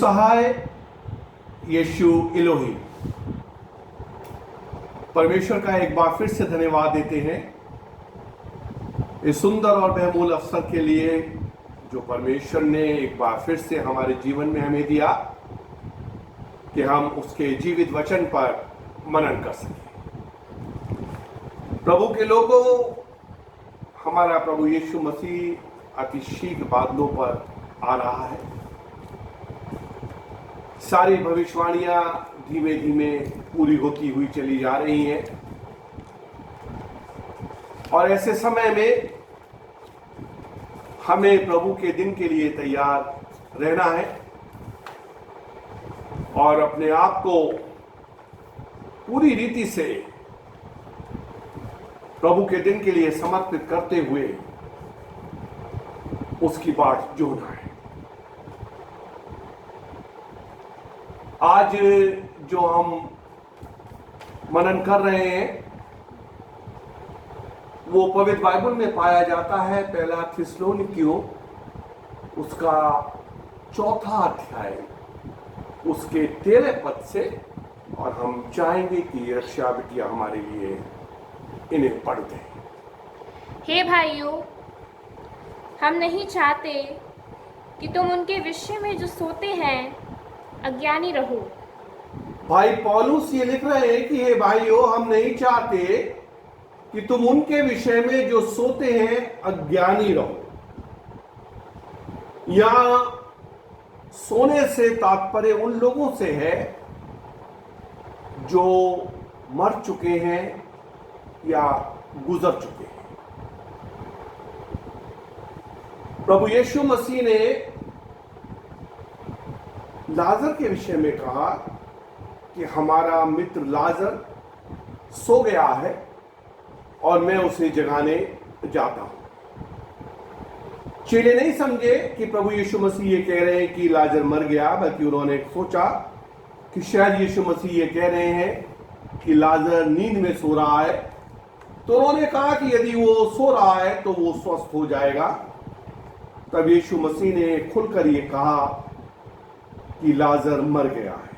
सहाय यीशु इलोही, परमेश्वर का एक बार फिर से धन्यवाद देते हैं इस सुंदर और बहुमूल्य अवसर के लिए जो परमेश्वर ने एक बार फिर से हमारे जीवन में हमें दिया कि हम उसके जीवित वचन पर मनन कर सकें। प्रभु के लोगों, हमारा प्रभु यीशु मसीह अति शीघ्र बादलों पर आ रहा है। सारी भविष्यवाणियां धीमे धीमे पूरी होती हुई चली जा रही हैं और ऐसे समय में हमें प्रभु के दिन के लिए तैयार रहना है और अपने आप को पूरी रीति से प्रभु के दिन के लिए समर्पित करते हुए उसकी बाट जोहना है। आज जो हम मनन कर रहे हैं वो पवित्र बाइबल में पाया जाता है। पहला थिस्सलुनीकियों उसका 4 अध्याय उसके 13 पद से, और हम चाहेंगे कि रक्षा बिटिया हमारे लिए इन्हें पढ़ दें। हे भाइयों, हम नहीं चाहते कि तुम उनके विषय में जो सोते हैं अज्ञानी रहो। भाई पौलुस ये लिख रहे हैं कि हे भाइयों, हम नहीं चाहते कि तुम उनके विषय में जो सोते हैं अज्ञानी रहो। यहां सोने से तात्पर्य उन लोगों से है जो मर चुके हैं या गुजर चुके हैं। प्रभु यीशु मसीह ने लाजर के विषय में कहा कि हमारा मित्र लाजर सो गया है और मैं उसे जगाने जाता हूं। चेले नहीं समझे कि प्रभु यीशु मसीह ये कह रहे हैं कि लाजर मर गया, बल्कि उन्होंने सोचा कि शायद यीशु मसीह ये कह रहे हैं कि लाजर नींद में सो रहा है। तो उन्होंने कहा कि यदि वो सो रहा है तो वो स्वस्थ हो जाएगा। तब यीशु मसीह ने खुलकर ये कहा कि लाजर मर गया है।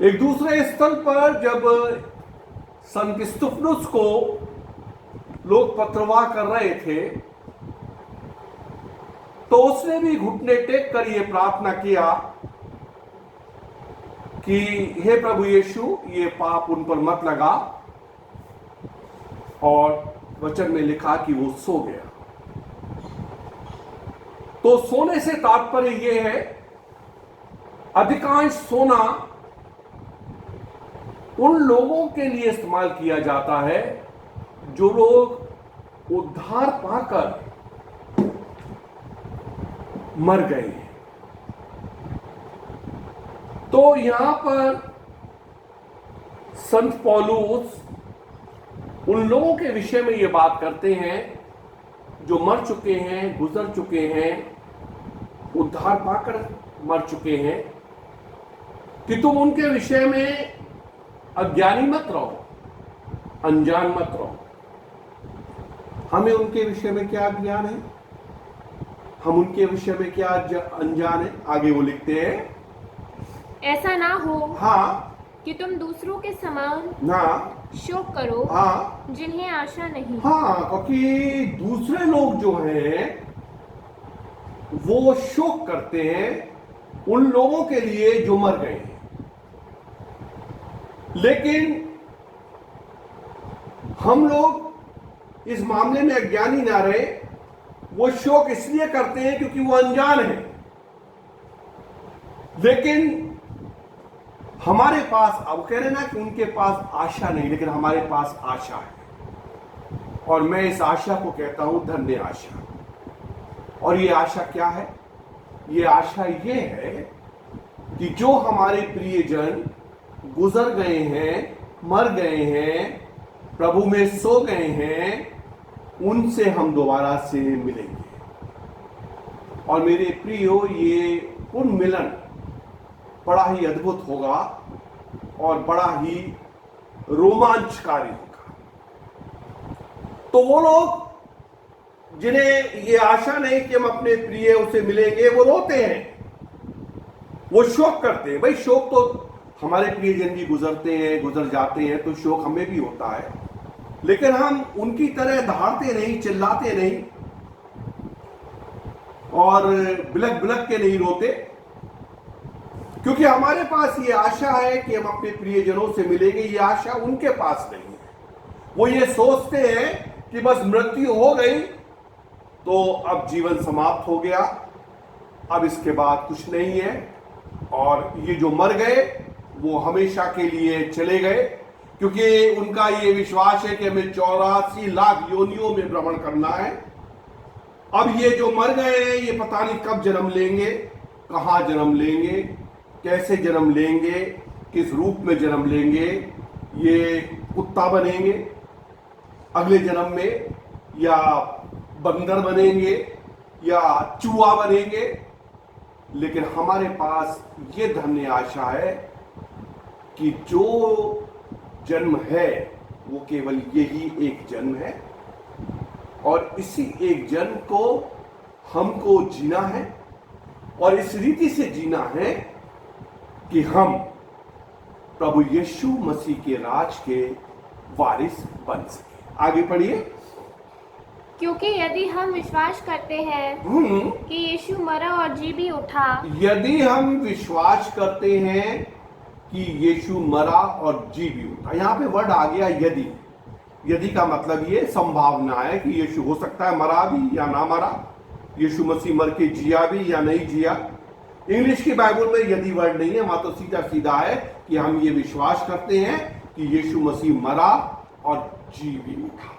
एक दूसरे स्थल पर जब संत स्तुफनुस को लोग पत्रवाह कर रहे थे तो उसने भी घुटने टेक कर यह प्रार्थना किया कि हे प्रभु यीशु, ये पाप उन पर मत लगा, और वचन में लिखा कि वो सो गया। तो सोने से तात्पर्य यह है, अधिकांश सोना उन लोगों के लिए इस्तेमाल किया जाता है जो लोग उद्धार पाकर मर गए हैं। तो यहां पर संत पौलुस उन लोगों के विषय में ये बात करते हैं जो मर चुके हैं, गुजर चुके हैं, उद्धार पाकर मर चुके हैं, कि तुम उनके विषय में अज्ञानी मत रहो, अनजान मत रहो। हमें उनके विषय में क्या ज्ञान है, हम उनके विषय में क्या अनजान है। आगे वो लिखते हैं, ऐसा ना हो हाँ कि तुम दूसरों के समान ना शोक करो, हाँ जिन्हें आशा नहीं। हाँ, क्योंकि दूसरे लोग जो हैं वो शोक करते हैं उन लोगों के लिए जो मर गए हैं, लेकिन हम लोग इस मामले में अज्ञानी ना रहे। वो शोक इसलिए करते हैं क्योंकि वो अनजान है, लेकिन हमारे पास, अब कह रहे ना कि उनके पास आशा नहीं, लेकिन हमारे पास आशा है, और मैं इस आशा को कहता हूं धन्य आशा। और ये आशा क्या है? ये आशा ये है कि जो हमारे प्रियजन गुजर गए हैं, मर गए हैं, प्रभु में सो गए हैं, उनसे हम दोबारा से मिलेंगे। और मेरे प्रियो, ये पुनर्मिलन बड़ा ही अद्भुत होगा और बड़ा ही रोमांचकारी होगा। तो वो लोग जिन्हें ये आशा नहीं कि हम अपने प्रिय उसे मिलेंगे, वो रोते हैं वो शोक करते हैं। भाई शोक तो हमारे प्रियजन भी गुजरते हैं, गुजर जाते हैं, तो शोक हमें भी होता है, लेकिन हम उनकी तरह दहाड़ते नहीं, चिल्लाते नहीं और बिलक बिलक के नहीं रोते, क्योंकि हमारे पास ये आशा है कि हम अपने प्रियजनों से मिलेंगे। ये आशा उनके पास नहीं है। वो ये सोचते हैं कि बस मृत्यु हो गई तो अब जीवन समाप्त हो गया, अब इसके बाद कुछ नहीं है, और ये जो मर गए वो हमेशा के लिए चले गए, क्योंकि उनका ये विश्वास है कि हमें 84 लाख योनियों में भ्रमण करना है। अब ये जो मर गए हैं ये पता नहीं कब जन्म लेंगे, कहां जन्म लेंगे, कैसे जन्म लेंगे, किस रूप में जन्म लेंगे। ये कुत्ता बनेंगे अगले जन्म में, या बंदर बनेंगे, या चूहा बनेंगे। लेकिन हमारे पास ये धन्य आशा है कि जो जन्म है वो केवल यही एक जन्म है, और इसी एक जन्म को हमको जीना है, और इस रीति से जीना है कि हम प्रभु यीशु मसीह के राज के वारिस बन सके। आगे पढ़िए। क्योंकि यदि हम विश्वास करते हैं कि यीशु मरा और जी भी उठा, यदि हम विश्वास करते हैं कि यीशु मरा और जी भी उठा, यहां पे वर्ड आ गया यदि। यदि का मतलब ये संभावना है कि यीशु हो सकता है मरा भी या ना मरा, यीशु मसीह मर के जिया भी या नहीं जिया। इंग्लिश की बाइबल में यदि वर्ड नहीं है, वहां तो सीधा सीधा है कि हम ये विश्वास करते हैं कि यीशु मसीह मरा और जी भी उठा।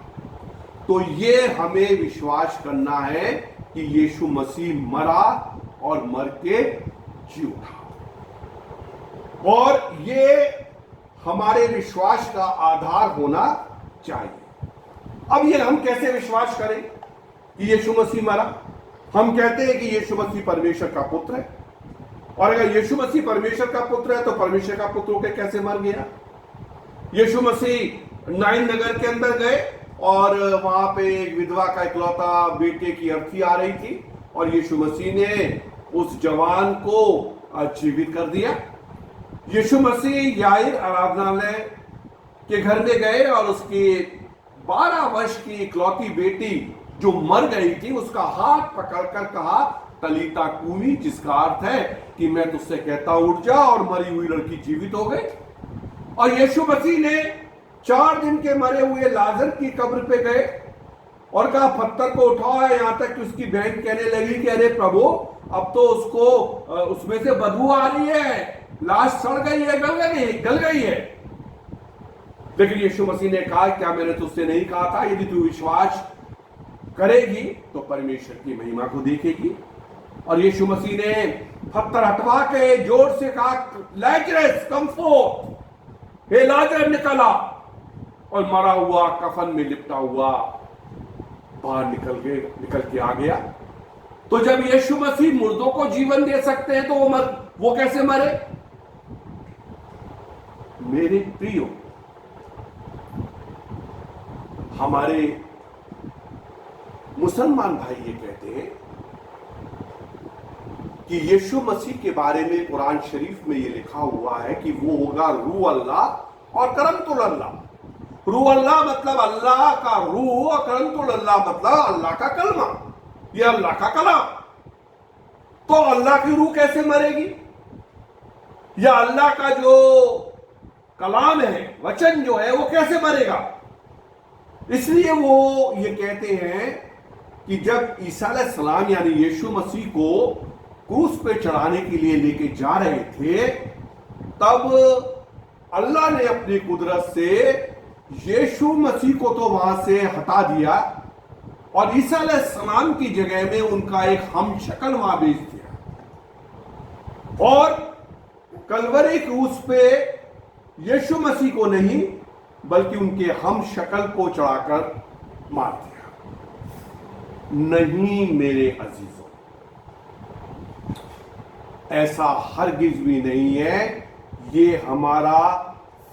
तो ये हमें विश्वास करना है कि यीशु मसीह मरा और मर के जी उठा, और ये हमारे विश्वास का आधार होना चाहिए। अब ये हम कैसे विश्वास करें कि यीशु मसीह मरा? हम कहते हैं कि यीशु मसीह परमेश्वर का पुत्र है, और अगर यीशु मसीह परमेश्वर का पुत्र है तो परमेश्वर का पुत्र होकर कैसे मर गया? यीशु मसीह नाइन नगर के अंदर गए और वहां पे एक विधवा का इकलौता बेटे की अर्थी आ रही थी, और यीशु मसीह ने उस जवान को जीवित कर दिया। यीशु मसीह याईर आराधनालय के घर में गए और उसकी 12 वर्ष की इकलौती बेटी जो मर गई थी उसका हाथ पकड़कर कहा तलीता कूमी, जिसका अर्थ है कि मैं तुझसे कहता हूं उठ जा, और मरी हुई लड़की जीवित हो गई। और यीशु मसीह ने 4 दिन के मरे हुए लाजर की कब्र पे गए और कहा पत्थर को उठाओ। यहां तक कि उसकी बहन कहने लगी कि अरे प्रभु, अब तो उसको उसमें से बदबू आ रही है, लाश सड़ गई है, गल गई है। लेकिन यीशु मसीह ने कहा क्या मैंने तुझसे नहीं कहा था, यदि तू विश्वास करेगी तो परमेश्वर की महिमा को देखेगी। और यीशु मसीह ने पत्थर हटवा के जोर से कहा लाजरस कम फोर्थ, हे लाजर निकला, और मरा हुआ कफन में लिपटा हुआ बाहर निकल के आ गया। तो जब यीशु मसीह मुर्दों को जीवन दे सकते हैं तो वो कैसे मरे? मेरे प्रियो, हमारे मुसलमान भाई ये कहते हैं कि यीशु मसीह के बारे में कुरान शरीफ में ये लिखा हुआ है कि वो होगा रूह अल्लाह और करमतुल अल्लाह। रूह अल्लाह मतलब अल्लाह का रूह, और करमतुल अल्लाह मतलब अल्लाह का कलमा, ये अल्लाह का कलाम। तो अल्लाह की रूह कैसे मरेगी? या अल्लाह का जो कलाम है, वचन जो है, वो कैसे मरेगा? इसलिए वो ये कहते हैं कि जब ईसा अलैहिस्सलाम यानी यीशु मसीह को क्रूस पे चढ़ाने के लिए लेके जा रहे थे, तब अल्लाह ने अपनी कुदरत से यीशु मसीह को तो वहां से हटा दिया और ईसा अलैहिस्सलाम की जगह में उनका एक हम शक्ल वहां भेज दिया, और कलवरी क्रूस पे यीशु मसीह को नहीं बल्कि उनके हम शक्ल को चढ़ाकर मार दिया। नहीं मेरे अजीजों, ऐसा हरगिज भी नहीं है। ये हमारा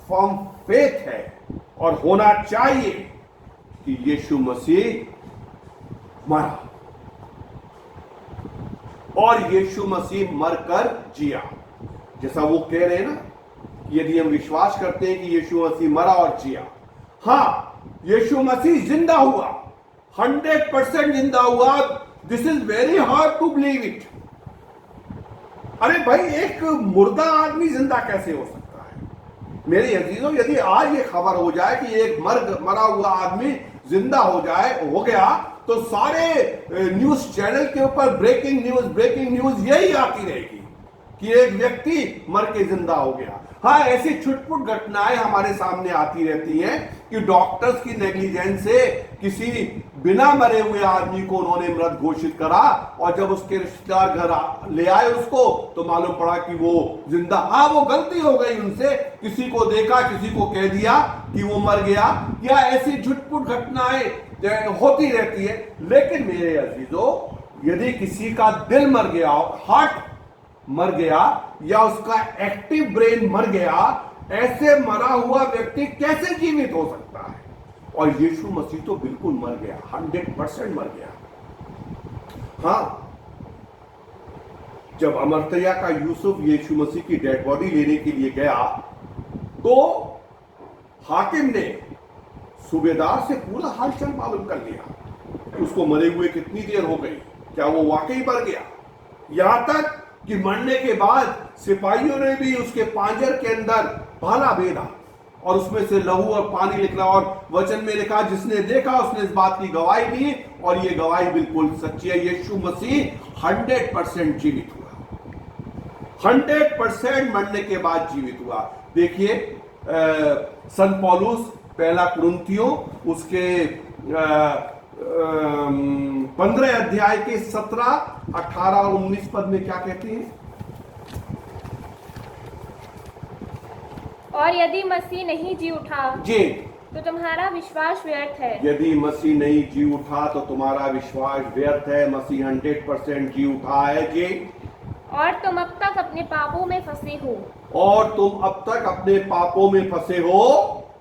फर्म फेथ है और होना चाहिए कि यीशु मसीह मरा और यीशु मसीह मरकर जिया। जैसा वो कह रहे हैं ना, यदि हम विश्वास करते हैं कि यीशु मसीह मरा और जिया, हाँ यीशु मसीह जिंदा हुआ, 100% जिंदा हुआ, this is very hard to believe it. अरे भाई, एक मुर्दा आदमी जिंदा कैसे हो सकता है? मेरे अजीजों, यदि आज ये खबर हो जाए कि एक मरा हुआ आदमी जिंदा हो गया, तो सारे न्यूज चैनल के ऊपर ब्रेकिंग न्यूज यही आती रहेगी कि एक व्यक्ति मर के जिंदा हो गया। हाँ, ऐसी छुटपुट घटनाएं हमारे सामने आती रहती हैं कि डॉक्टर्स की नेग्लिजेंस से किसी बिना मरे हुए आदमी को उन्होंने मृत घोषित करा, और जब उसके रिश्तेदार घर ले आए उसको, तो मालूम पड़ा कि वो जिंदा। हाँ, वो गलती हो गई उनसे, किसी को देखा, किसी को कह दिया कि वो मर गया, या ऐसी छुटपुट घटनाएं होती रहती है। लेकिन मेरे अजीजों, यदि किसी का दिल मर गया, हार्ट मर गया, या उसका एक्टिव ब्रेन मर गया, ऐसे मरा हुआ व्यक्ति कैसे जीवित हो सकता है? और यीशु मसीह तो बिल्कुल मर गया, 100% मर गया। हाँ, जब अमरतया का यूसुफ यीशु मसीह की डेड बॉडी लेने के लिए गया, तो हाकिम ने सूबेदार से पूरा हालचाल मालूम कर लिया कि उसको मरे हुए कितनी देर हो गई, क्या वो वाकई मर गया। यहां तक कि मरने के बाद सिपाहियों ने भी उसके पांजर के अंदर भाला बेधा और उसमें से लहू और पानी निकला, और वचन में लिखा, जिसने देखा उसने इस बात की गवाही दी, और ये गवाही बिल्कुल सच्ची है। यीशु मसीह 100% जीवित हुआ, 100% मरने के बाद जीवित हुआ। देखिए, संत पौलुस पहला कुरिन्थियों उसके 15 अध्याय के 17, 18 और 19 पद में क्या कहते हैं? और यदि मसीह नहीं जी उठा जी, तो तुम्हारा विश्वास व्यर्थ है। यदि मसीह नहीं जी उठा तो तुम्हारा विश्वास व्यर्थ है। मसीह 100% जी उठा है जी। और तुम अब तक अपने पापों में फंसे हो। और तुम अब तक अपने पापों में फंसे हो।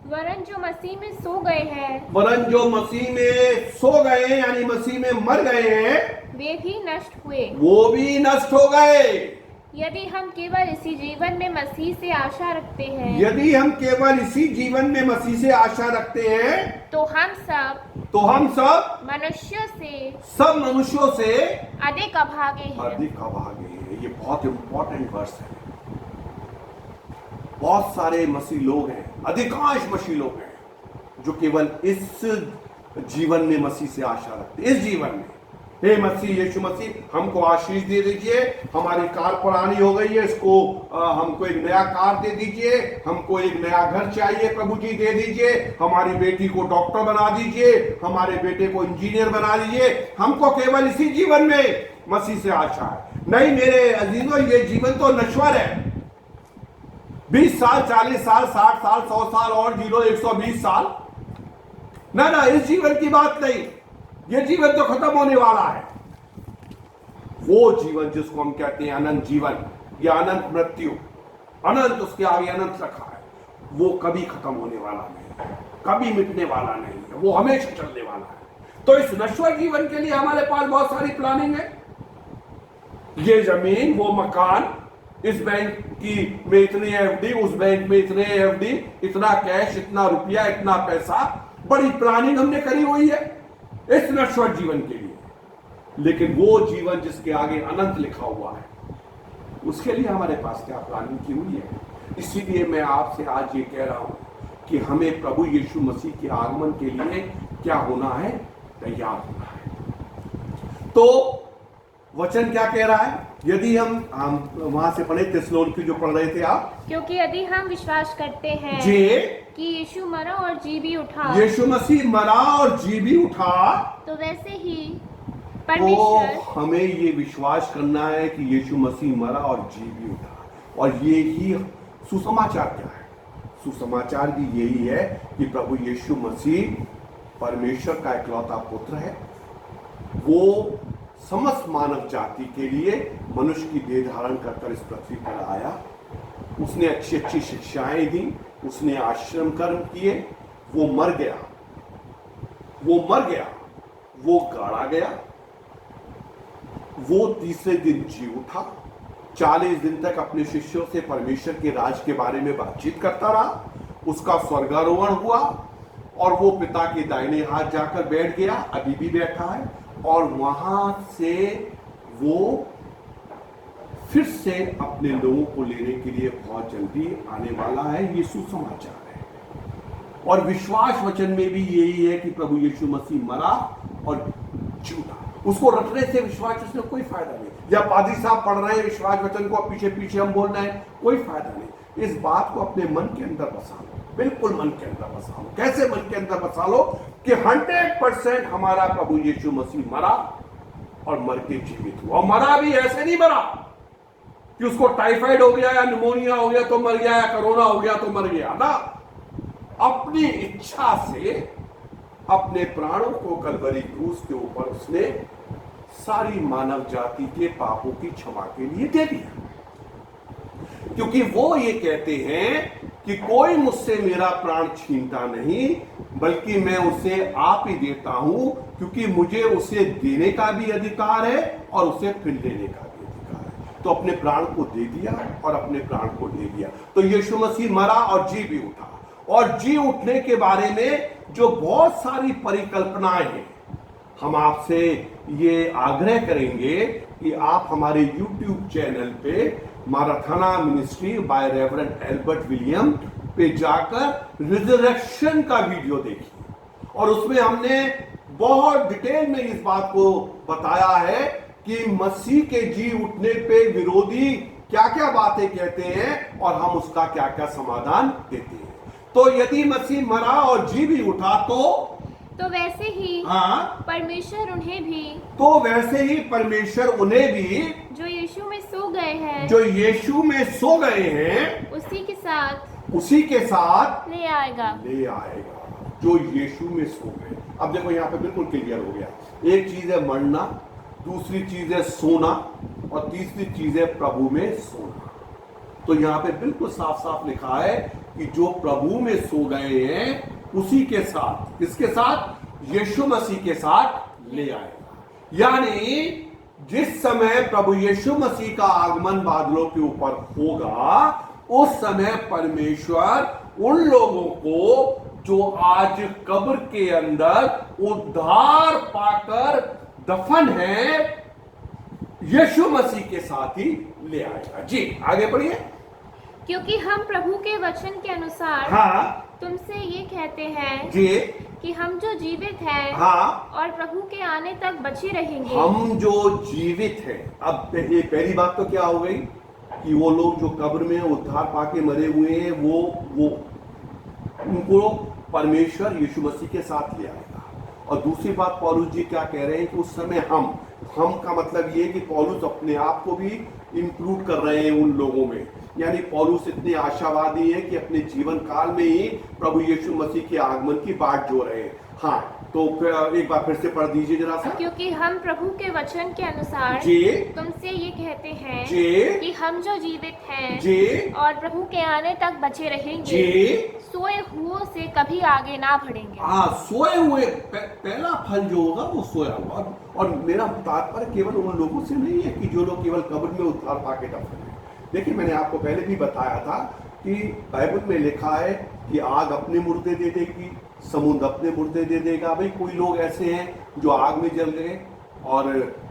वरन जो मसीह में सो गए हैं, वरन जो मसीह में सो गए, यानी मसीह में मर गए हैं, वे भी नष्ट हुए। वो भी नष्ट हो गए। यदि हम केवल इसी जीवन में मसीह से आशा रखते हैं, यदि हम केवल इसी जीवन में मसीह से आशा रखते हैं, तो हम सब सब मनुष्यों से अधिक अभागे हैं। अधिक अभागे हैं। ये बहुत इंपॉर्टेंट वर्स है। बहुत सारे मसीह लोग हैं, अधिकांश मसीह लोग हैं जो केवल इस जीवन में मसीह से आशा रखते हैं। इस जीवन में, हे मसीह, यीशु मसीह हमको आशीष दे दीजिए, हमारी कार पुरानी हो गई है, इसको हमको एक नया कार दे दीजिए, हमको एक नया घर चाहिए, प्रभु जी दे दीजिए, हमारी बेटी को डॉक्टर बना दीजिए, हमारे बेटे को इंजीनियर बना दीजिए। हमको केवल इसी जीवन में मसीह से आशा है। नहीं मेरे अजीजों, ये जीवन तो नश्वर है। 20 साल, 40 साल, 60 साल, 100 साल और जीरो 120 साल, ना, इस जीवन की बात नहीं। ये जीवन तो खत्म होने वाला है। वो जीवन जिसको हम कहते हैं अनंत जीवन या अनंत मृत्यु, अनंत, उसके आगे अनंत रखा है, वो कभी खत्म होने वाला नहीं है, कभी मिटने वाला नहीं है, वो हमेशा चलने वाला है। तो इस नश्वर जीवन के लिए हमारे पास बहुत सारी प्लानिंग है। ये जमीन, वो मकान, इस बैंक की में इतनी एफडी, उस बैंक में इतने एफडी, इतना कैश, इतना रुपया, इतना पैसा, बड़ी प्लानिंग हमने करी हुई है इस नश्वर जीवन के लिए। लेकिन वो जीवन जिसके आगे अनंत लिखा हुआ है, उसके लिए हमारे पास क्या प्लानिंग की हुई है? इसीलिए मैं आपसे आज ये कह रहा हूं कि हमें प्रभु यीशु मसीह के आगमन के लिए क्या होना है? तैयार होना है। तो वचन क्या कह रहा है? यदि हम वहां से पढ़े, थिस्सलुनीकी जो पढ़ रहे थे आप, क्योंकि यदि हम विश्वास करते हैं जी कि यीशु मरा और जी भी उठा, यीशु मसीह मरा और जी भी उठा, तो वैसे ही तो परमेश्वर, हमें ये विश्वास करना है कि यीशु मसीह मरा और जी भी उठा। और ये ही सुसमाचार क्या है? सुसमाचार भी यही है कि प्रभु यीशु मसीह परमेश्वर का इकलौता पुत्र है। वो समस्त मानव जाति के लिए मनुष्य की देह धारण कर इस पृथ्वी पर आया। उसने अच्छी अच्छी शिक्षाएं दी, उसने आश्रम कर्म किए, वो मर गया, वो गाड़ा गया, वो तीसरे दिन जी उठा, 40 दिन तक अपने शिष्यों से परमेश्वर के राज के बारे में बातचीत करता रहा। उसका स्वर्गारोहण हुआ और वो पिता के दाहिने हाथ जाकर बैठ गया, अभी भी बैठा है, और वहां से वो फिर से अपने लोगों को लेने के लिए बहुत जल्दी आने वाला है। ये सुसमाचार है। और विश्वास वचन में भी यही है कि प्रभु यीशु मसीह मरा और जी उठा। उसको रटने से विश्वास वचन कोई फायदा नहीं, या पादरी साहब पढ़ रहे हैं विश्वास वचन को, पीछे पीछे हम बोल रहे हैं, कोई फायदा नहीं। इस बात को अपने मन के अंदर बसा लो, बिल्कुल मन के अंदर बसा लो। कैसे मन के अंदर बसा लो कि 100% हमारा प्रभु यीशु मसीह मरा और मर के जीवित हुआ। और मरा भी ऐसे नहीं मरा कि उसको टाइफाइड हो गया या निमोनिया हो गया तो मर गया, या कोरोना हो गया तो मर गया ना। अपनी इच्छा से अपने प्राणों को कलवरी क्रूस के ऊपर उसने सारी मानव जाति के पापों की क्षमा के लिए दे दिया। क्योंकि वो ये कहते हैं कि कोई मुझसे मेरा प्राण छीनता नहीं, बल्कि मैं उसे आप ही देता हूं, क्योंकि मुझे उसे देने का भी अधिकार है और उसे फिर लेने का भी अधिकार है। तो अपने प्राण को दे दिया और अपने प्राण को ले लिया। तो यीशु मसीह मरा और जी भी उठा। और जी उठने के बारे में जो बहुत सारी परिकल्पनाएं हैं, हम आपसे ये आग्रह करेंगे कि आप हमारे YouTube चैनल पे माराथाना ministry by reverend Albert William पे जाकर रिजरेक्शन का वीडियो देखिए। और उसमें हमने बहुत डिटेल में इस बात को बताया है कि मसीह के जी उठने पे विरोधी क्या क्या बातें कहते हैं और हम उसका क्या क्या समाधान देते हैं। तो यदि मसीह मरा और जी भी उठा तो वैसे ही हाँ, परमेश्वर उन्हें भी, तो वैसे ही परमेश्वर उन्हें भी जो यीशु में सो गए हैं, जो यीशु में सो गए हैं, उसी के साथ ले आएगा। जो यीशु में सो गए। अब देखो यहाँ पे बिल्कुल क्लियर हो गया। एक चीज है मरना, दूसरी चीज है सोना, और तीसरी चीज है प्रभु में सोना। तो यहाँ पे बिल्कुल साफ साफ लिखा है कि जो प्रभु में सो गए हैं उसी के साथ, किसके साथ? यीशु मसीह के साथ ले आएगा। यानी जिस समय प्रभु यीशु मसीह का आगमन बादलों के ऊपर होगा, उस समय परमेश्वर उन लोगों को जो आज कब्र के अंदर उद्धार पाकर दफन है, यीशु मसीह के साथ ही ले आएगा। जी आगे बढ़िए। क्योंकि हम प्रभु के वचन के अनुसार हाँ तुमसे ये कहते हैं जी कि हम जो जीवित हैं हाँ, और प्रभु के आने तक बचे रहेंगे। हम जो जीवित हैं। अब ये पहली बात तो क्या हो गई कि वो लोग जो कब्र में उद्धार पाके मरे हुए हैं, वो उनको परमेश्वर यीशु मसीह के साथ ले आएगा। और दूसरी बात पौलुस जी क्या कह रहे हैं कि उस समय हम का मतलब ये कि पौलुस अपने आप को भी इंक्लूड कर रहे हैं उन लोगों में। यानी पौलुस इतने आशावादी है कि अपने जीवन काल में ही प्रभु यीशु मसीह के आगमन की बाट जो रहे। हाँ, तो एक बार फिर से पढ़ दीजिए जरा सा। क्योंकि हम प्रभु के वचन के अनुसार जी तुमसे ये कहते हैं जी कि हम जो जीवित हैं जी और प्रभु के आने तक बचे रहेंगे, जी सोए हुओं से कभी आगे ना बढ़ेंगे। हाँ, सोए हुए पहला फल जो होगा वो सोया हुआ। और मेरा तात्पर्य केवल उन लोगों से नहीं है कि जो लोग केवल कब्र में उद्धार पाके दफन है। देखिए, मैंने आपको पहले भी बताया था कि बाइबल में लिखा है कि आग अपने मुर्दे दे देगी, समुद्र अपने मुर्दे दे देगा। भाई कोई लोग ऐसे हैं जो आग में जल गए और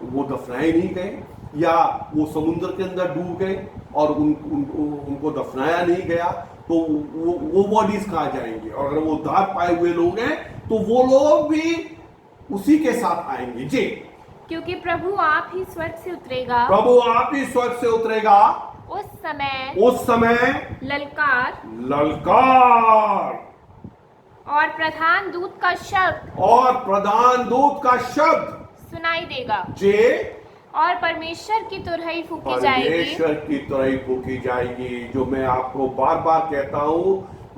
वो दफनाए नहीं गए, या वो समुद्र के अंदर डूब गए और उनको दफनाया नहीं गया, तो वो बॉडीज कहाँ जाएंगे? और अगर वो उद्धार पाए हुए लोग हैं तो वो लोग भी उसी के साथ आएंगे। जी, क्योंकि प्रभु आप ही स्वर्ग से उतरेगा, प्रभु आप ही स्वर्ग से उतरेगा। उस समय ललकार और प्रधान दूत का शब्द सुनाई देगा। जी, और परमेश्वर की तुरही फूकी जाएगी। परमेश्वर की तुरही फूकी जाएगी, जो मैं आपको बार बार कहता हूं,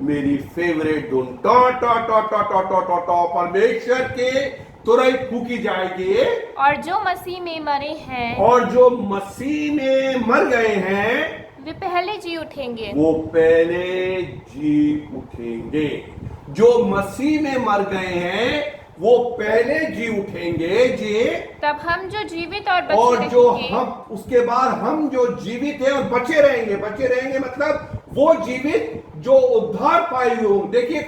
मेरी फेवरेट धुन। परमेश्वर के तुरही फूकी जाएगी। और जो मसीह में मरे हैं, और जो मसीह में मर गए हैं, वे पहले जी उठेंगे। वो पहले जी उठेंगे। जो मसीह में मर गए हैं वो पहले जी उठेंगे जी, तब हम जो जीवित और और बचे जो रहेंगे, हम उसके बाद हम जो जीवित है और बचे रहेंगे मतलब वो जीवित जो उद्धार पाए हुए होंगे। देखिए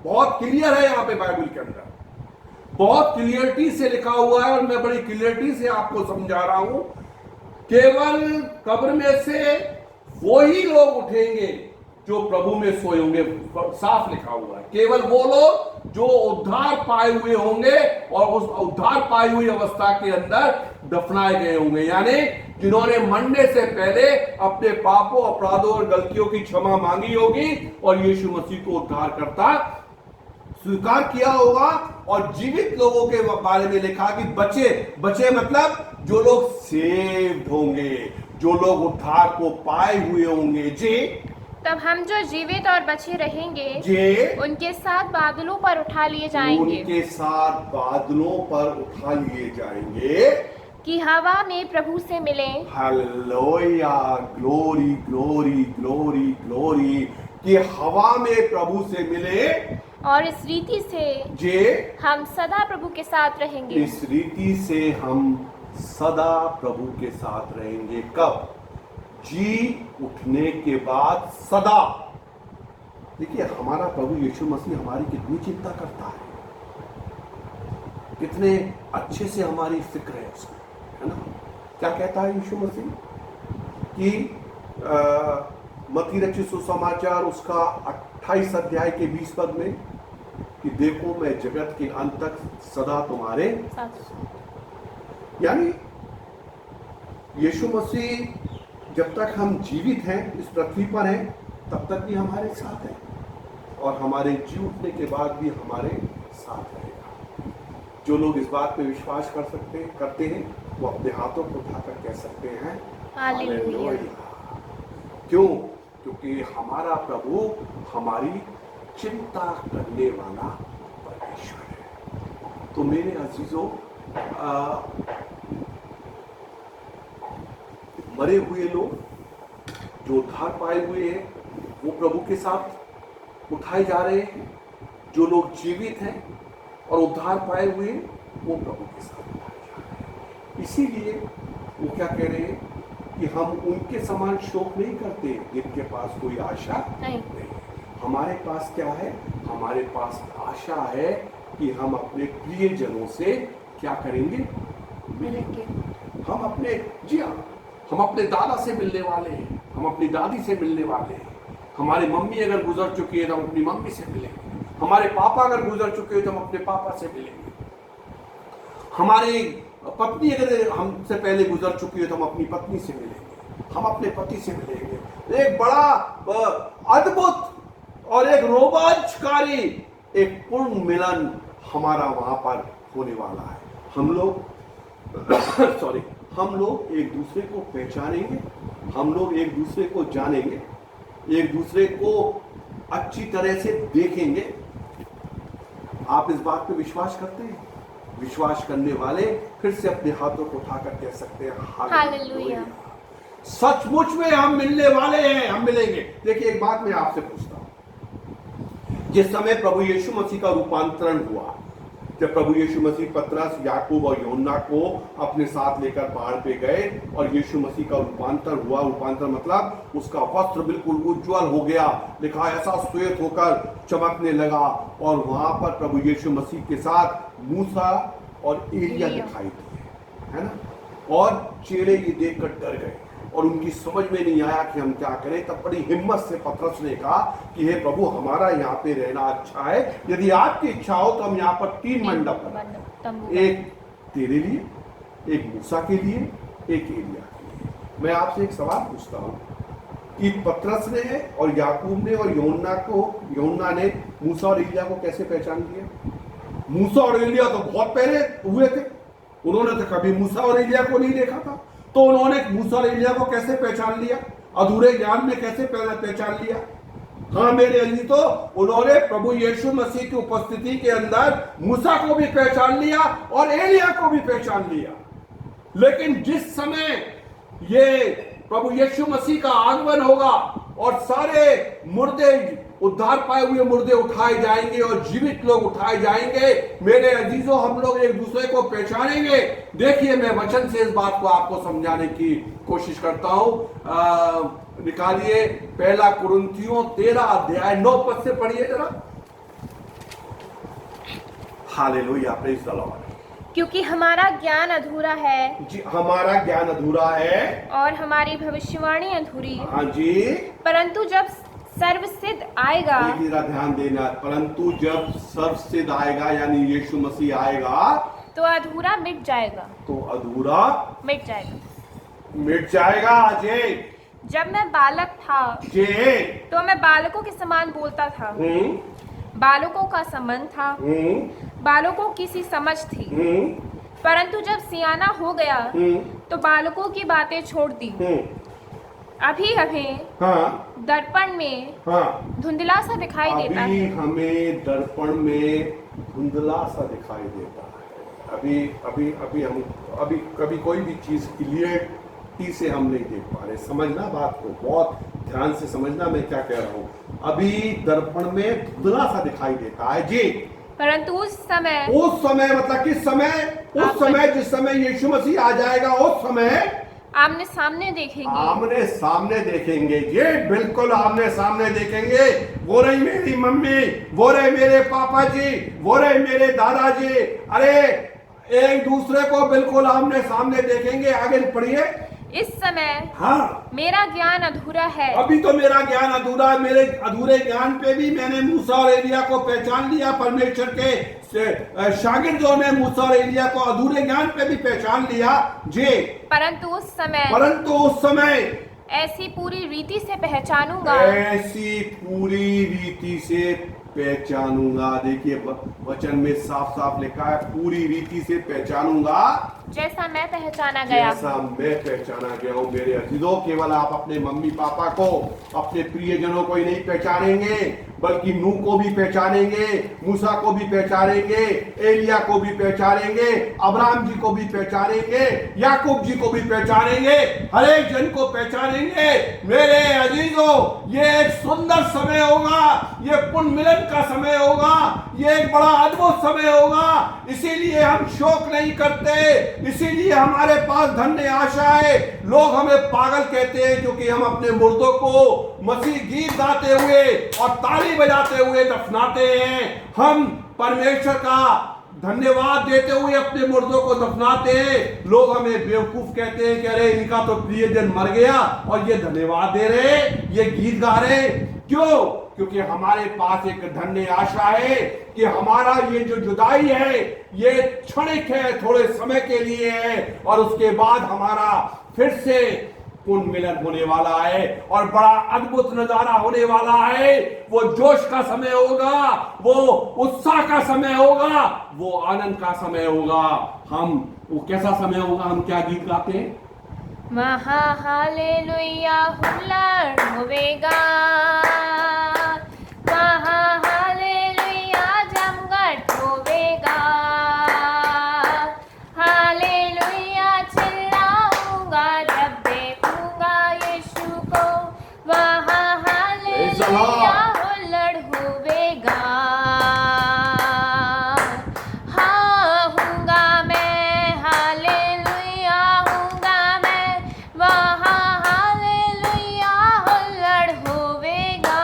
बहुत क्लियर है यहाँ पे बाइबल के अंदर, बहुत क्लियरिटी से लिखा हुआ है और मैं बड़ी क्लियरिटी से आपको समझा रहा हूं। केवल कब्र में से वो ही लोग उठेंगे जो प्रभु में सोए होंगे, साफ लिखा हुआ है। केवल वो लोग जो उद्धार पाए हुए होंगे और उस उद्धार पाई हुई अवस्था के अंदर दफनाए गए होंगे, यानी जिन्होंने मरने से पहले अपने पापों, अपराधों और गलतियों की क्षमा मांगी होगी और यीशु मसीह को उद्धारकर्ता स्वीकार किया होगा। और जीवित लोगों के बारे में लिखा कि बचे मतलब जो लोग सेव्ड होंगे, जो लोग उद्धार को पाए हुए होंगे जी, तब हम जो जीवित और बचे रहेंगे जी उनके साथ बादलों पर उठा लिए जाएंगे, उनके साथ बादलों पर उठा लिए जाएंगे कि हवा में प्रभु से मिले। Hallelujah, glory glory glory glory, कि हवा में प्रभु से मिले और इस रीति से जे हम सदा प्रभु के साथ रहेंगे। इस रीति से हम सदा प्रभु के साथ रहेंगे। कब? जी उठने के बाद सदा। देखिए हमारा प्रभु यीशु मसीह हमारी कितनी चिंता करता है, कितने अच्छे से हमारी फिक्र है उसको, है ना। क्या कहता है यीशु मसीह कि मत्ती रचित सुसमाचार उसका 28 अध्याय के 20 पद में कि देखो मैं जगत के अंत तक सदा तुम्हारे यानी यीशु मसीह जब तक हम जीवित हैं इस पृथ्वी पर हैं तब तक भी हमारे साथ है और हमारे जी उठने के बाद भी हमारे साथ रहेगा। जो लोग इस बात पे विश्वास करते हैं वो अपने हाथों को उठाकर कह सकते हैं हालेलुया। क्यों? क्योंकि हमारा प्रभु हमारी चिंता करने वाला परमेश्वर है। तो मेरे अजीजों, मरे हुए लोग जो उद्धार पाए हुए हैं वो प्रभु के साथ उठाए जा रहे हैं, जो लोग जीवित हैं और उद्धार पाए हुए हैं वो प्रभु के साथ उठाए जा रहे हैं। इसीलिए वो क्या कह रहे हैं कि हम उनके समान शोक नहीं करते जिनके पास कोई आशा नहीं। हमारे पास क्या है? हमारे पास आशा है कि हम अपने प्रियजनों से क्या करेंगे? मिलेंगे। हम अपने हम अपने दादा से मिलने वाले हैं, हम अपनी दादी से मिलने वाले हैं। हमारी मम्मी अगर गुजर चुकी है तो हम अपनी मम्मी से मिलेंगे। हमारे पापा अगर गुजर चुके हैं तो हम अपने पापा से मिलेंगे। हमारी पत्नी अगर हमसे पहले गुजर चुकी है तो हम अपनी पत्नी से मिलेंगे, हम अपने पति से मिलेंगे। एक बड़ा अद्भुत और एक रोमांचकारी एक पूर्ण मिलन हमारा वहां पर होने वाला है। हम लोग हम लोग एक दूसरे को पहचानेंगे, हम लोग एक दूसरे को जानेंगे, एक दूसरे को अच्छी तरह से देखेंगे। आप इस बात पे विश्वास करते हैं? विश्वास करने वाले फिर से अपने हाथों को उठाकर कह सकते हैं हालेलुया। सचमुच में हम मिलने वाले हैं, हम मिलेंगे। देखिए एक बात मैं आपसे पूछता हूं, जिस समय प्रभु यीशु मसीह का रूपांतरण हुआ, जब प्रभु यीशु मसीह पतरस, याकूब और यूहन्ना को अपने साथ लेकर पहाड़ पे गए और यीशु मसीह का रूपांतर हुआ, रूपांतर मतलब उसका वस्त्र बिल्कुल उज्जवल हो गया, लिखा ऐसा श्वेत होकर चमकने लगा। और वहां पर प्रभु यीशु मसीह के साथ मूसा और एलिया दिखाई दिए, है ना। और चेले ये देखकर डर गए और उनकी समझ में नहीं आया कि हम क्या करें। तब बड़ी हिम्मत से पतरस ने कहा कि हे प्रभु, हमारा यहाँ पे रहना अच्छा है, यदि आपकी इच्छा हो तो हम यहाँ पर 3 मंडप बनाएं, एक तेरे लिए, एक मूसा के लिए, एक एलिया के लिए। मैं आपसे एक सवाल पूछता हूँ कि पतरस ने और याकूब ने और यूहन्ना ने मूसा और एलिया को कैसे पहचान लिया? मूसा और एलिया तो बहुत पहले हुए थे, उन्होंने तो कभी मूसा और एलिया को नहीं देखा था, तो उन्होंने मूसा और एलिया को कैसे पहचान लिया? अधूरे ज्ञान में कैसे पहचान लिया? हाँ मेरे अली, तो उन्होंने प्रभु यीशु मसीह की उपस्थिति के अंदर मूसा को भी पहचान लिया और एलिया को भी पहचान लिया। लेकिन जिस समय ये प्रभु यीशु मसीह का आगमन होगा और सारे मुर्दे उद्धार पाए हुए मुर्दे उठाए जाएंगे और जीवित लोग उठाए जाएंगे। मेरे अजीजों, हम लोग एक दूसरे को पहचानेंगे। देखिए, मैं वचन से इस बात को आपको समझाने की कोशिश करता हूं। निकालिए पहला कुरिन्थियों 13 अध्याय 9 पद से पढ़िए जरा। Hallelujah, praise the Lord. क्योंकि हमारा ज्ञान अधूरा है जी, हमारा ज्ञान अधूरा है और हमारी भविष्यवाणी अधूरी, हाँ जी। परंतु जब सर्वसिद्ध आएगा, एक जरा ध्यान देना, परंतु जब सर्वसिद्ध आएगा यानी यीशु मसीह आएगा तो अधूरा मिट जाएगा, तो अधूरा मिट जाएगा। मिट जाएगा। जे जब मैं बालक था जे तो मैं बालकों के समान बोलता था, बालकों का संबंध था, बालकों की सी समझ थी, परंतु जब सियाना हो गया तो बालकों की बातें छोड़ दी। अभी हमें हाँ दर्पण में हाँ धुंधला सा दिखाई देता अभी है, हमें दर्पण में धुंधला सा दिखाई देता है। अभी कभी कोई भी चीज क्लियरिटी से हम नहीं देख पा रहे। समझना बात को, बहुत ध्यान से समझना मैं क्या कह रहा हूँ। अभी दर्पण में धुंधला सा दिखाई देता है जी, परंतु उस समय मतलब किस समय? उस समय जिस समय यीशु मसीह आ जाएगा, उस समय आमने सामने देखेंगे, आमने सामने देखेंगे। ये बिल्कुल आमने सामने देखेंगे। वो रही मेरी मम्मी, वो रहे मेरे पापा जी, वो रहे मेरे दादाजी, अरे एक दूसरे को बिल्कुल आमने सामने देखेंगे। आगे पढ़िए। इस समय हाँ, मेरा ज्ञान अधूरा है। अभी तो मेरा ज्ञान अधूरा है। मेरे अधूरे ज्ञान पे भी मैंने मूसा और एलिया को पहचान लिया। परमेश्वर के शागिर्दों ने मूसा और एलिया को अधूरे ज्ञान पे भी पहचान लिया जी, परंतु उस समय ऐसी पूरी रीति से पहचानूंगा, ऐसी पूरी रीति से पहचानूंगा। देखिए वचन में साफ साफ लिखा है, पूरी रीति से पहचानूंगा जैसा मैं पहचाना गया, जैसा मैं पहचाना गया हूं। मेरे अजीजों, केवल आप अपने मम्मी पापा को, अपने प्रियजनों को ही नहीं पहचानेंगे, बल्कि नूह को भी पहचानेंगे, मूसा को भी पहचानेंगे, एलिया को भी पहचानेंगे, अब्राहम जी को भी पहचानेंगे, याकूब जी को भी पहचानेंगे, हर एक जन को पहचानेंगे। मेरे अजीजों, ये एक सुंदर समय होगा, ये पुण्य मिलन का समय होगा, ये एक बड़ा अद्भुत समय होगा। इसीलिए हम शोक नहीं करते, इसीलिए हमारे पास धन्य आशा है। लोग हमें पागल कहते हैं क्योंकि हम अपने मुर्दों को मसीह गीत गाते हुए और ताली बजाते हुए दफनाते हैं। हम परमेश्वर का धन्यवाद देते हुए अपने मुर्दों को दफनाते हैं। लोग हमें बेवकूफ कहते हैं कि अरे इनका तो प्रियजन मर गया और ये धन्यवाद दे रहे, ये गीत गा रहे। क्यों? क्योंकि हमारे पास एक धन्य आशा है कि हमारा ये जो जुदाई है ये क्षणिक है, थोड़े समय के लिए है, और उसके बाद हमारा फिर से पुण्य मिलन होने वाला है और बड़ा अद्भुत नजारा होने वाला है। वो जोश का समय होगा, वो उत्साह का समय होगा, वो आनंद का समय होगा। वो कैसा समय होगा? हम क्या गीत गाते हैं? महा हालेलुया हुल्लड़ होवेगा, महा हालेलुया जमघट होवेगा, हालेलुया चिल्लाऊंगा जब देखूंगा यीशु को, महा हालेलुया हुल्लड़ होवेगा। हाँ हूँगा मैं, हालेलुया हूँगा मैं, वहाँ हालेलुया हुल्लड़ होवेगा,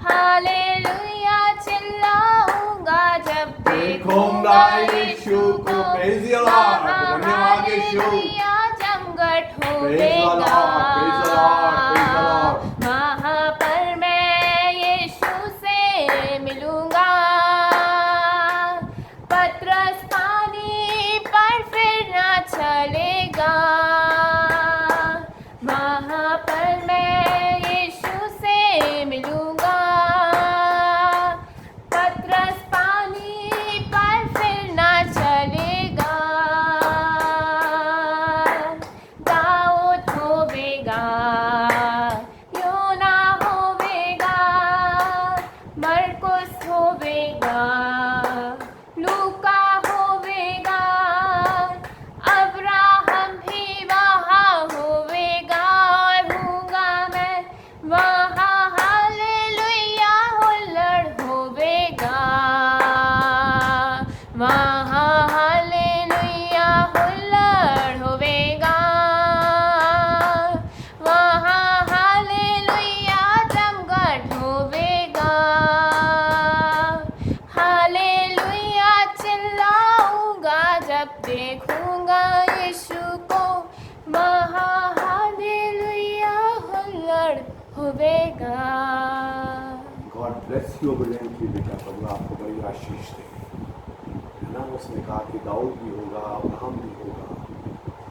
हालेलुया चिल्लाऊंगा जब देखूंगा यीशु को, Praise the Lord. वहाँ धन्यवाद यीशु। हालेलुया जमघट Praise the होवेगा। Lord. Praise the Lord. Praise the Lord. वहाँ पर मैं यीशु से मिलूंगा, पतरस पानी पर फिर ना चलेगा। वहाँ पर मैं यीशु से मिलूंगा, पतरस पानी पर फिर ना चलेगा। दाऊद होवेगा, योना होवेगा, मरकुस होवेगा, लूका होवेगा, अब्राहम भी वहाँ होवेगा, और हुएगा। गॉड ब्लेस यू अबंडेंटली बेटा, प्रभु आपको बड़ी आशीष दे। है ना, उसने कहा कि दाऊद भी होगा, अब्राहम भी होगा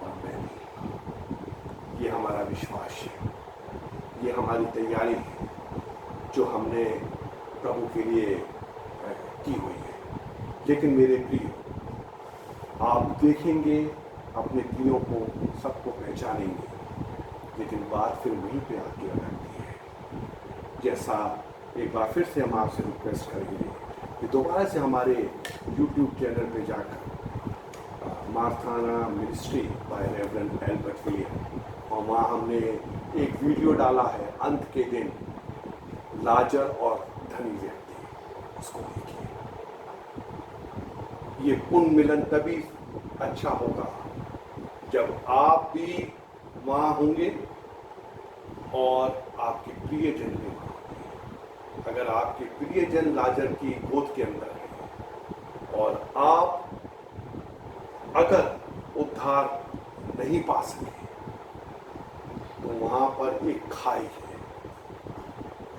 और मैं भी। ये हमारा विश्वास है, ये हमारी तैयारी है जो हमने प्रभु के लिए की हुई है। लेकिन मेरे प्रिय, आप देखेंगे अपने प्रियों को, सबको पहचानेंगे, लेकिन बात फिर वहीं पे आके अटकती है। जैसा एक बार फिर से हम आपसे रिक्वेस्ट करेंगे कि दोबारा से हमारे YouTube चैनल पे जाकर मार्थाना ministry by reverend Albert William, और वहाँ हमने एक वीडियो डाला है, अंत के दिन लाजर और धनी व्यक्ति, उसको देखिए। ये पुण्य मिलन तभी अच्छा होगा जब आप भी वहाँ होंगे और आपके प्रियजन भी वहाँ होंगे। अगर आपके प्रियजन लाजर की गोद के अंदर है और आप अगर उद्धार नहीं पा सके, तो वहाँ पर एक खाई है।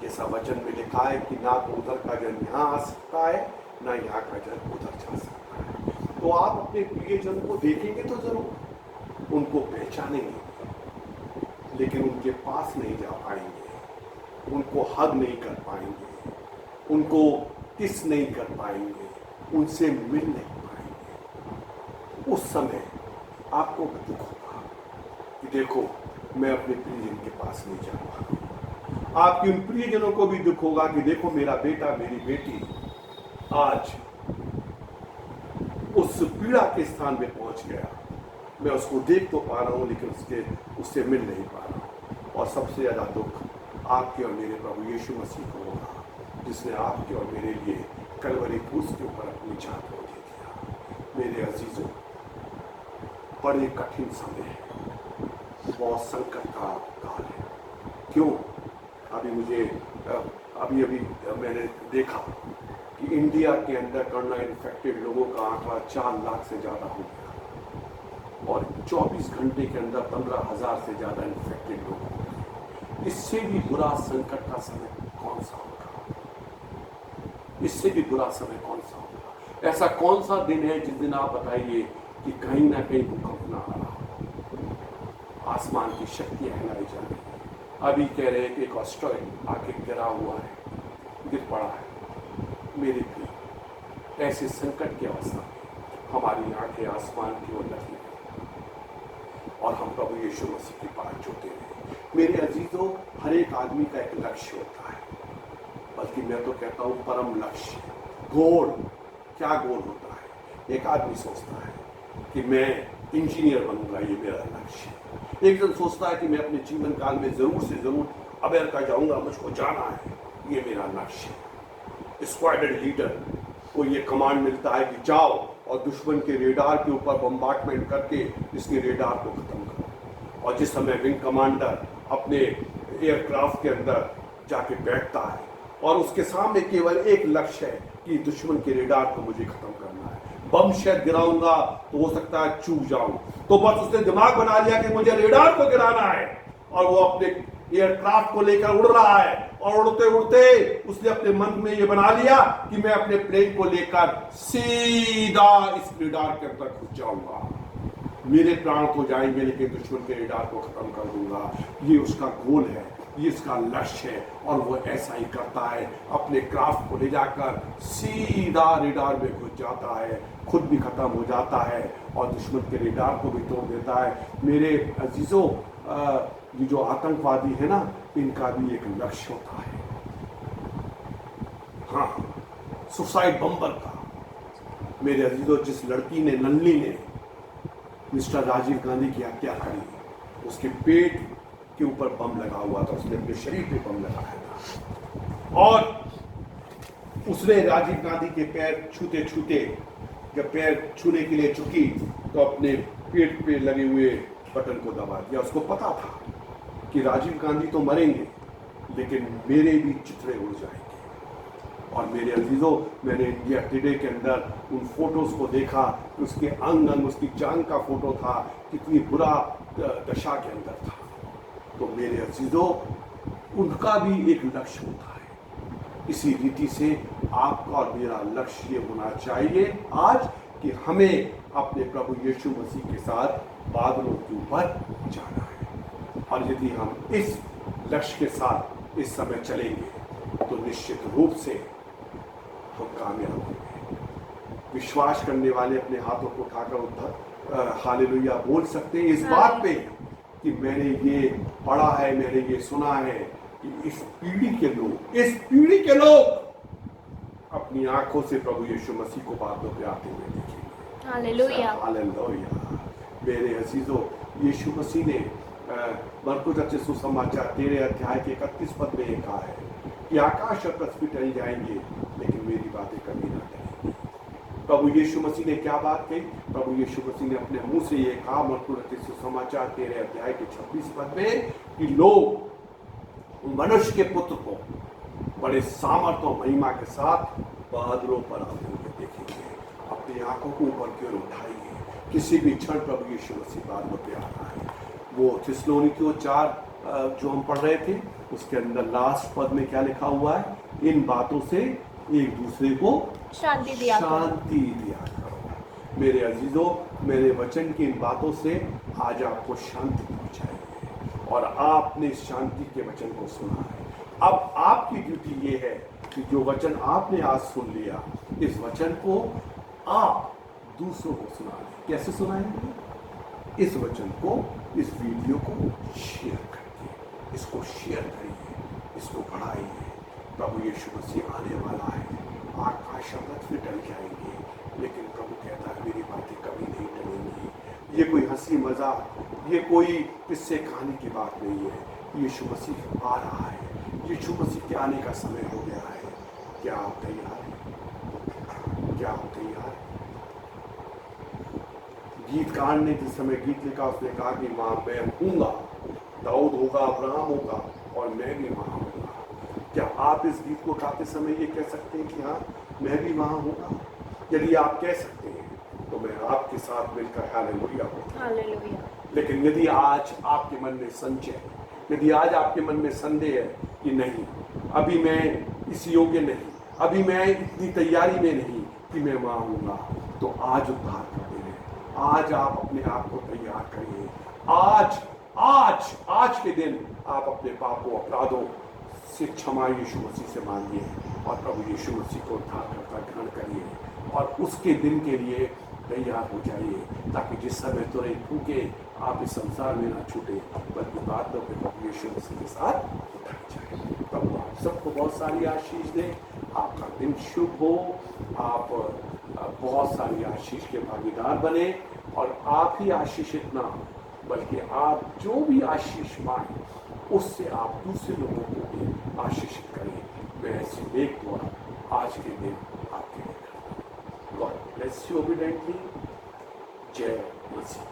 जैसा वचन में लिखा है कि ना तो उधर का जन यहाँ आ सकता है, ना यहाँ का जन उधर जा सकता है। तो आप अपने प्रियजन को देखेंगे तो जरूर, उनको पहचानेंगे, लेकिन उनके पास नहीं जा पाएंगे, उनको हग नहीं कर पाएंगे, उनको किस नहीं कर पाएंगे, उनसे मिल नहीं पाएंगे। उस समय आपको दुख होगा कि देखो मैं अपने प्रियजन के पास नहीं जा पाऊंगा। आपके उन प्रियजनों को भी दुख होगा कि देखो मेरा बेटा, मेरी बेटी आज उस पीड़ा के स्थान में पहुंच गया, मैं उसको देख तो पा रहा हूं लेकिन उससे मिल नहीं पा रहा हूं। और सबसे ज्यादा दुख आपके और मेरे प्रभु यीशु मसीह को होगा, जिसने आपके और मेरे लिए कलवरी क्रूस के ऊपर अपनी जान को दे दिया। मेरे अजीजों, बड़े कठिन समय है, बहुत संकट का काल है। क्यों? अभी मैंने देखा कि इंडिया के अंदर कोरोना इन्फेक्टेड लोगों का आंकड़ा 4 लाख से ज़्यादा हो गया और 24 घंटे के अंदर 15,000 से ज़्यादा इन्फेक्टेड लोग हो गए। इससे भी बुरा संकट का समय कौन सा होगा? इससे भी बुरा समय कौन सा होगा? ऐसा कौन सा दिन है जिस दिन आप बताइए कि कहीं ना कहीं भूकंप ना आ रहा हो, आसमान की शक्तियाँ हिलाई जा रही है। अभी कह रहे हैं कि एक ऑस्ट्रेलिया आके गिरा हुआ है, गिर पड़ा है। मेरे प्रिय, ऐसे संकट की अवस्था में हमारी आंखें आसमान की ओर लगी और हम प्रभु यीशु मसीह के पास झुके हैं। मेरे अजीजों, हर एक आदमी का एक लक्ष्य होता है, बल्कि मैं तो कहता हूँ परम लक्ष्य, गोल। क्या गोल होता है? एक आदमी सोचता है कि मैं इंजीनियर बनूंगा, ये मेरा लक्ष्य है। एक जन सोचता है कि मैं अपने जीवन काल में जरूर से जरूर अमेरिका जाऊंगा, मुझको जाना है, ये मेरा लक्ष्य है। स्क्वाड्रन लीडर को ये कमांड मिलता है कि जाओ और दुश्मन के रेडार के ऊपर बम्बार्टमेंट करके इसके रेडार को खत्म करो। और जिस समय विंग कमांडर अपने एयरक्राफ्ट के अंदर जाके बैठता है और उसके सामने केवल एक लक्ष्य है कि दुश्मन के रेडार को मुझे खत्म करना है, बम शायद गिराऊंगा तो हो सकता है चूक जाऊं, तो बस उसने दिमाग बना लिया कि मुझे रेडार को गिराना है और वो अपने एयरक्राफ्ट को लेकर उड़ रहा है। और उड़ते उड़ते उसने अपने मन में ये बना लिया कि मैं अपने प्लेन को लेकर सीधा इस रेडार के अंदर घुस जाऊंगा, मेरे प्राण तो जाएंगे लेकिन दुश्मन के रेडार को खत्म कर दूंगा। ये उसका गोल है, ये इसका लक्ष्य है और वो ऐसा ही करता है। अपने क्राफ्ट को ले जाकर सीधा रेडार में घुस जाता है, खुद भी खत्म हो जाता है और दुश्मन के रेडार को भी तोड़ देता है। मेरे अजीजों, ये जो आतंकवादी है ना, इनका भी एक लक्ष्य होता है। हाँ, सुसाइड बम्बर का। मेरे अजीजों, जिस लड़की ने, नन्ही ने मिस्टर राजीव गांधी की हत्या करी, उसके पेट के ऊपर बम लगा हुआ था, उसने अपने शरीर पे बम लगाया था और उसने राजीव गांधी के पैर छूते छूते, जब पैर छूने के लिए झुकी तो अपने पेट पे लगे हुए बटन को दबा दिया। उसको पता था कि राजीव गांधी तो मरेंगे लेकिन मेरे भी चित्रे उड़ जाएंगे। और मेरे अजीजों, मैंने इंडिया टुडे के अंदर उन फोटोज को देखा, उसके अंग अंग, उसकी जान का फोटो था, कितनी बुरा दशा के अंदर था। तो मेरे अजीजों, उनका भी एक लक्ष्य होता है। इसी रीति से आपका और मेरा लक्ष्य ये होना चाहिए आज कि हमें अपने प्रभु यीशु मसीह के साथ बादलों के ऊपर जाना है। और यदि हम इस लक्ष्य के साथ इस समय चलेंगे तो निश्चित रूप से हम कामयाब होंगे। विश्वास करने वाले अपने हाथों को उठाकर हालेलुया बोल सकते हैं इस बात पे कि मैंने ये पढ़ा है, मैंने ये सुना है कि इस पीढ़ी के लोग अपनी आंखों से प्रभु यीशु मसीह को बादलों पे आते हुए देखेंगे। हालेलुया। हालेलुया। मेरे अजीजों, यीशु मसीह ने मरकुस रचित सुसमाचार 13 अध्याय के 31 पद में कहा है कि आकाश और पृथ्वी टल जाएंगे लेकिन मेरी बातें कभी ना टलेंगी। प्रभु यीशु मसीह ने क्या बात कही? प्रभु यीशु मसीह ने अपने मुंह से ये कहा मरकुस रचित सुसमाचार 13 अध्याय के 26 पद में कि लोग मनुष्य के पुत्र को बड़े सामर्थ और महिमा के साथ बादलों पर आते हुए देखेंगे। अपनी आंखों को ऊपर की ओर उठाइए। किसी भी क्षण प्रभु यीशु मसीह बादलों पे आ रहा है। वो थिस्सलुनीकियों 4 जो हम पढ़ रहे थे उसके अंदर लास्ट पद में क्या लिखा हुआ है? इन बातों से एक दूसरे को शांति दिया करो। मेरे अजीजों, मेरे वचन की इन बातों से आज आपको शांति पहुंचाएंगे और आपने शांति के वचन को सुना है। अब आपकी ड्यूटी ये है कि जो वचन आपने आज सुन लिया, इस वचन को आप दूसरों को सुनाएं। कैसे सुनाएंगे? इस वचन को, इस वीडियो को शेयर करके इसको शेयर करिए, इसको बढ़ाइए। प्रभु यीशु मसीह आने वाला है। आकाश और पृथ्वी टल जाएंगे लेकिन प्रभु कहता है मेरी बातें कभी नहीं टलेंगी। ये कोई हंसी मजाक, ये कोई किस्से कहानी की बात नहीं है। यीशु मसीह आ रहा है। यीशु मसीह के आने का समय हो गया है। क्या आप तैयार हैं? क्या आप तैयार हैं? गीतकार ने जिस समय गीत लिखा उसने कहा कि वहां मैं हूँगा, दाऊद होगा, अब्राहम होगा और मैं भी वहां हूँगा। क्या आप इस गीत को गाते समय ये कह सकते हैं कि हाँ मैं भी वहां हूँगा? यदि आप कह सकते हैं तो मैं आपके साथ मिलकर हालेलुया बोलूंगा। लेकिन यदि आज आपके मन में संशय, यदि आज आपके मन में संदेह है कि नहीं, अभी मैं इस योग्य नहीं, अभी मैं इतनी तैयारी में नहीं कि मैं वहां हूँगा, तो आज उद्धार कर दे। आज आप अपने आप को तैयार करिए। आज के दिन आप अपने पापों अपराधों से क्षमा यीशु मसीह से मांगिए और प्रभु यीशु मसीह को उद्धारकर्ता ग्रहण करिए और उसके दिन के लिए तैयार हो जाइए ताकि जिस समय तुरंत फूके आप इस संसार में ना छूटे बल्कि बादलों पे प्रभु यीशु मसीह के साथ उठाए जाए। प्रभु आप सबको बहुत सारी आशीष दे। आपका दिन शुभ हो। आप बहुत सारी आशीष के भागीदार बने और आप ही आशीषित ना हो बल्कि आप जो भी आशीष पाएं उससे आप दूसरे लोगों को भी आशीषित करें। मैं ऐसी नेक दुआ आज के दिन आपके लिए करता हूँ। God bless you obediently. जय मसीह।